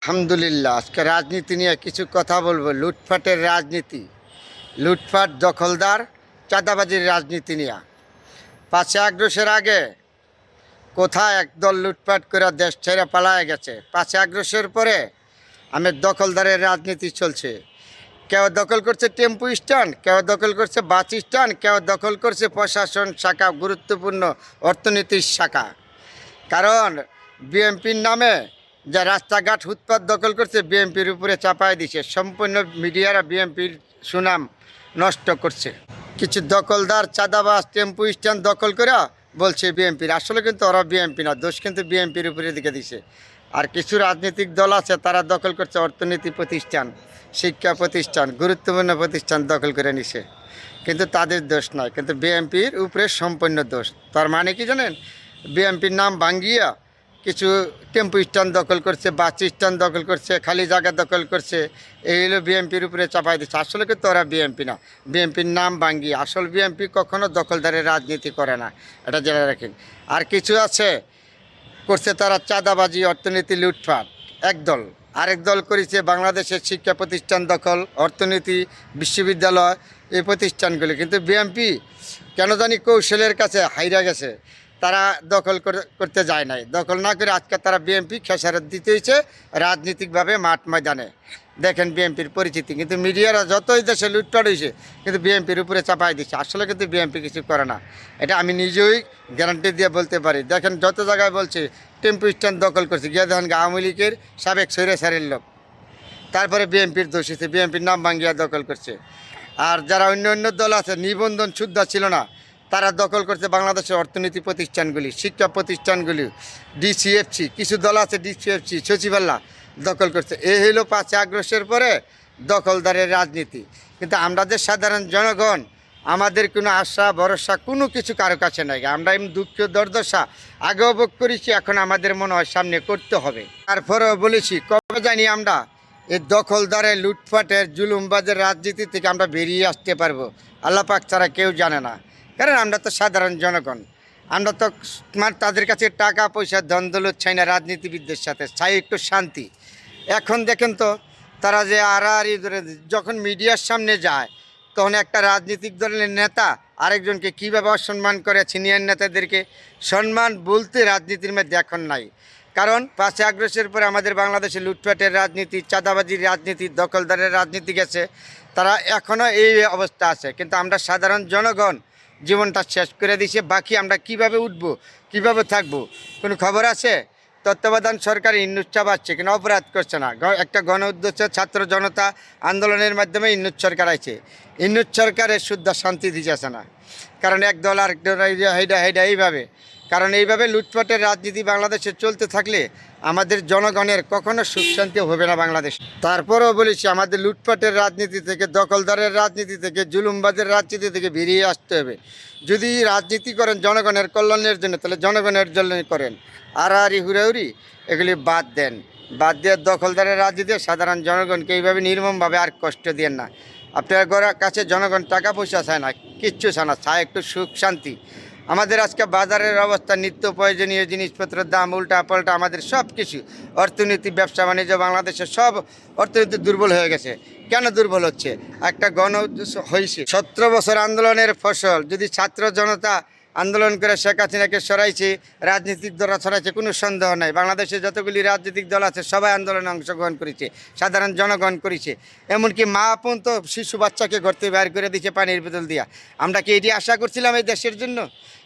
আলহামদুলিল্লাহ, আজকে রাজনীতি নিয়ে কিছু কথা বলবো। লুটপাটের রাজনীতি, লুটপাট, দখলদার, চাঁদাবাজির রাজনীতি নিয়ে। ৫ই আগস্টের আগে কোথায় একদল লুটপাট করে দেশ ছেড়ে পালায় গেছে। ৫ই আগস্টের পরে দখলদারের রাজনীতি চলছে। কেউ দখল করছে টেম্পু স্ট্যান্ড, কেউ দখল করছে বাস স্ট্যান্ড, কেউ দখল করছে প্রশাসন শাখা, গুরুত্বপূর্ণ অর্থনীতির শাখা। কারণ বিএনপির নামে যা রাস্তাঘাট ফুটপাত দখল করছে, বিএনপির উপরে চাপায় দিছে। সম্পূর্ণ মিডিয়ারা বিএনপির সুনাম নষ্ট করছে। কিছু দখলদার চাঁদাবাজ টেম্পু স্ট্যান্ড দখল করে বলছে বিএনপির, আসলে কিন্তু ওরা বিএনপি না, দোষ কিন্তু বিএনপির উপরে দিকে দিছে। আর কিছু রাজনৈতিক দল আছে, তারা দখল করছে অর্থনীতি প্রতিষ্ঠান, শিক্ষা প্রতিষ্ঠান, গুরুত্বপূর্ণ প্রতিষ্ঠান দখল করে নিছে। কিন্তু তাদের দোষ নয়, কিন্তু বিএনপির উপরে সম্পূর্ণ দোষ। তার মানে কি জানেন, বিএনপির নাম ভাঙ্গিয়া কিছু টেম্পু স্ট্যান্ড দখল করছে, বাস স্ট্যান্ড দখল করছে, খালি জায়গা দখল করছে। এই হলো বিএনপির উপরে চাপাই দিচ্ছে। আসলে কিন্তু ওরা বিএনপি না, বিএনপির নাম ভাঙ্গি। আসল বিএনপি কখনো দখলদারের রাজনীতি করে না, এটা জেনে রাখেন। আর কিছু আছে করছে তারা চাঁদাবাজি, অর্থনীতি, লুটপাট একদল। আরেক দল করেছে বাংলাদেশের শিক্ষা প্রতিষ্ঠান দখল, অর্থনীতি, বিশ্ববিদ্যালয়, এই প্রতিষ্ঠানগুলি। কিন্তু বিএনপি কেন জানি কৌশলের কাছে হাইরা গেছে, তারা দখল করতে যায় নাই। দখল না করে আজকে তারা বিএনপি খেসারত দিতে হয়েছে রাজনীতিকভাবে মাঠ ময়দানে। দেখেন বিএনপির পরিচিতি, কিন্তু মিডিয়ারা যতই দেশে লুটপাট হয়েছে কিন্তু বিএনপির উপরে চাপাই দিচ্ছে। আসলে কিন্তু বিএনপি কিছু করে না, এটা আমি নিজেই গ্যারান্টি দিয়ে বলতে পারি। দেখেন যত জায়গায় বলছে টেম্পু স্ট্যান্ড দখল করছে, গিয়ে দেখেন আওয়ামী লীগের সাবেক স্বৈরাচারের লোক, তারপরে বিএনপির দোষ হয়েছে, বিএনপির নাম ভাঙ্গিয়া দখল করছে। আর যারা অন্য অন্য দল আছে, নিবন্ধন শুদ্ধ ছিল না, তারা দখল করছে বাংলাদেশের অর্থনীতি প্রতিষ্ঠানগুলি, শিক্ষা প্রতিষ্ঠানগুলি, ডিসিএফসি, কিছু দল আছে ডিসিএফসি সচিবালয় দখল করছে। এই হলো ৫ই আগস্টের পরে দখলদারের রাজনীতি। কিন্তু আমরা যে সাধারণ জনগণ, আমাদের কোনো আশা ভরসা কোনো কিছু কারো কাছে নাই। আমরা এমনি দুঃখ দুর্দশা আগেও ভোগ করেছি, এখন আমাদের মনে হয় সামনে করতে হবে। তারপরেও বলেছি, কবে জানি আমরা এই দখলদারের, লুটপাটের, জুলুমবাজের রাজনীতি থেকে আমরা বেরিয়ে আসতে পারবো, আল্লাহ পাক ছাড়া কেউ জানে না। কারণ আমরা তো সাধারণ জনগণ, আমরা তো তাদের কাছে টাকা পয়সা দ্বন্দ্বলত চাই না। রাজনীতিবিদদের সাথে চাই একটু শান্তি। এখন দেখেন তো, তারা যে আড়াআড়ি ধরে যখন মিডিয়ার সামনে যায়, তখন একটা রাজনৈতিক দলের নেতা আরেকজনকে কীভাবে অসম্মান করে, সিনিয়র নেতাদেরকে সম্মান বলতে রাজনীতির মধ্যে এখন নাই। কারণ ৫ই আগস্টের পরে আমাদের বাংলাদেশে লুটপাটের রাজনীতি, চাঁদাবাজির রাজনীতি, দখলদারের রাজনীতি গেছে, তারা এখনও এই অবস্থা আছে। কিন্তু আমরা সাধারণ জনগণ জীবনটা শেষ করে দিছে। বাকি আমরা কিভাবে উঠব, কিভাবে থাকব, কোনো খবর আছে? তত্ত্বাবধান সরকার ইন্নুস চাবাচ্ছে, কিন্তু অপরাধ করছে না। একটা গণ উদ্দেশ্য ছাত্র জনতা আন্দোলনের মাধ্যমে ইন্নুস সরকার আছে। ইন্নুস সরকারের শুদ্ধ শান্তি দিতেছে না, কারণ এক দল আরেক দল হেডা এইভাবে। কারণ এইভাবে লুটপাটের রাজনীতি বাংলাদেশে চলতে থাকলে আমাদের জনগণের কখনো সুখ শান্তি হবে না বাংলাদেশ। তারপরেও বলেছি, আমাদের লুটপাটের রাজনীতি থেকে, দখলদারের রাজনীতি থেকে, জুলুমবাজের রাজনীতি থেকে বেরিয়ে আসতে হবে। যদি রাজনীতি করেন জনগণের কল্যাণের জন্য, তাহলে জনগণের জন্য করেন। আড়াআড়ি হুড়াহুড়ি এগুলি বাদ দেন, বাদ দিয়ে দখলদারের রাজনীতি সাধারণ জনগণকে এইভাবে নির্মমভাবে আর কষ্ট দেন না। আপনার কাছে জনগণ টাকা পয়সা চায় না, কিচ্ছু চায় না, চায় একটু সুখ শান্তি। আমাদের আজকে বাজারের অবস্থা, নিত্য প্রয়োজনীয় জিনিসপত্রের দাম উল্টা পাল্টা, আমাদের সব কিছু অর্থনীতি, ব্যবসা বাণিজ্য, বাংলাদেশের সব অর্থনীতি দুর্বল হয়ে গেছে। কেন দুর্বল হচ্ছে? একটা গণ হয়েছে 17 বছর আন্দোলনের ফসল। যদি ছাত্র জনতা আন্দোলন করে শেখ হাসিনাকে সরাইছে, রাজনৈতিক দলরা সরাইছে, কোনো সন্দেহ নাই। বাংলাদেশে যতগুলি রাজনৈতিক দল আছে সবাই আন্দোলনে অংশগ্রহণ করেছে, সাধারণ জনগণ করেছে। এমনকি মা আপন তো শিশু বাচ্চাকে ঘর থেকে বের করে দিয়েছে পানির বোতল দিয়া। আমরা কি এটি আশা করছিলাম এই দেশের জন্য?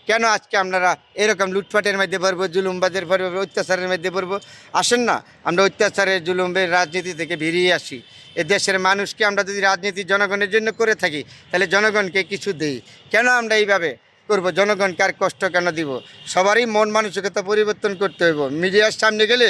কেন আজকে আপনারা এরকম লুটপাটের মধ্যে পড়বো, জুলুমবাজের পড়বো, অত্যাচারের মধ্যে পড়বো? আসেন না, আমরা অত্যাচারের, জুলুমের রাজনীতি থেকে বেরিয়ে আসি। এ দেশের মানুষকে আমরা যদি রাজনীতি জনগণের জন্য করে থাকি, তাহলে জনগণকে কিছু দেই। কেন আমরা এইভাবে করবো? জনগণকে আর কষ্ট কেন দিব? সবারই মন মানসিকতা পরিবর্তন করতে হইব। মিডিয়ার সামনে গেলে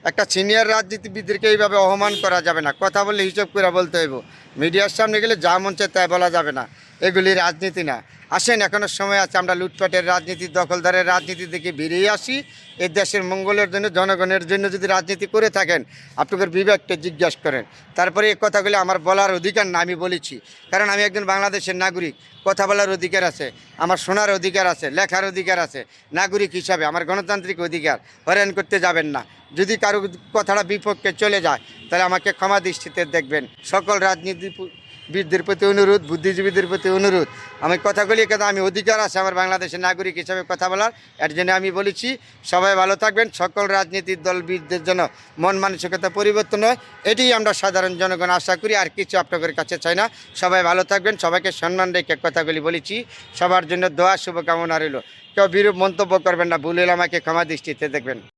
একটা সিনিয়র রাজনীতিবিদদেরকে এইভাবে অপমান করা যাবে না, কথা বললে হিসাব করে বলতে হইব। মিডিয়ার সামনে গেলে যা মন চায় তাই বলা যাবে না। এগুলি রাজনীতি না। আসেন, এখনও সময় আছে, আমরা লুটপাটের রাজনীতি, দখলদারের রাজনীতি থেকে বেরিয়ে আসি। এই দেশের মঙ্গলের জন্য, জনগণের জন্য যদি রাজনীতি করে থাকেন, আপনাদের বিবেককে জিজ্ঞাসা করেন। তারপরে এই কথাগুলি আমার বলার অধিকার না, আমি বলেছি, কারণ আমি একজন বাংলাদেশের নাগরিক। কথা বলার অধিকার আছে, আমার শোনার অধিকার আছে, লেখার অধিকার আছে। নাগরিক হিসাবে আমার গণতান্ত্রিক অধিকার হয়রান করতে যাবেন না। যদি কারো কথাটা বিপক্ষে চলে যায়, তাহলে আমাকে ক্ষমা দৃষ্টিতে দেখবেন। সকল রাজনীতিবিদদের প্রতি অনুরোধ, বুদ্ধিজীবীদের প্রতি অনুরোধ, আমি কথাগুলি কথা, আমি অধিকার আছে আমার বাংলাদেশের নাগরিক হিসাবে কথা বলার, এর জন্য আমি বলেছি। সবাই ভালো থাকবেন। সকল রাজনীতির দলবিদদের জন্য মন মানসিকতা পরিবর্তন হয়, এটাই আমরা সাধারণ জনগণ আশা করি, আর কিছু আপনাদের কাছে চাই না। সবাই ভালো থাকবেন, সবাইকে সম্মান রেখে কথাগুলি বলেছি। সবার জন্য দোয়া শুভকামনা রইল। কেউ বিরূপ মন্তব্য করবেন না, ভুল হলে আমাকে ক্ষমা দৃষ্টিতে দেখবেন।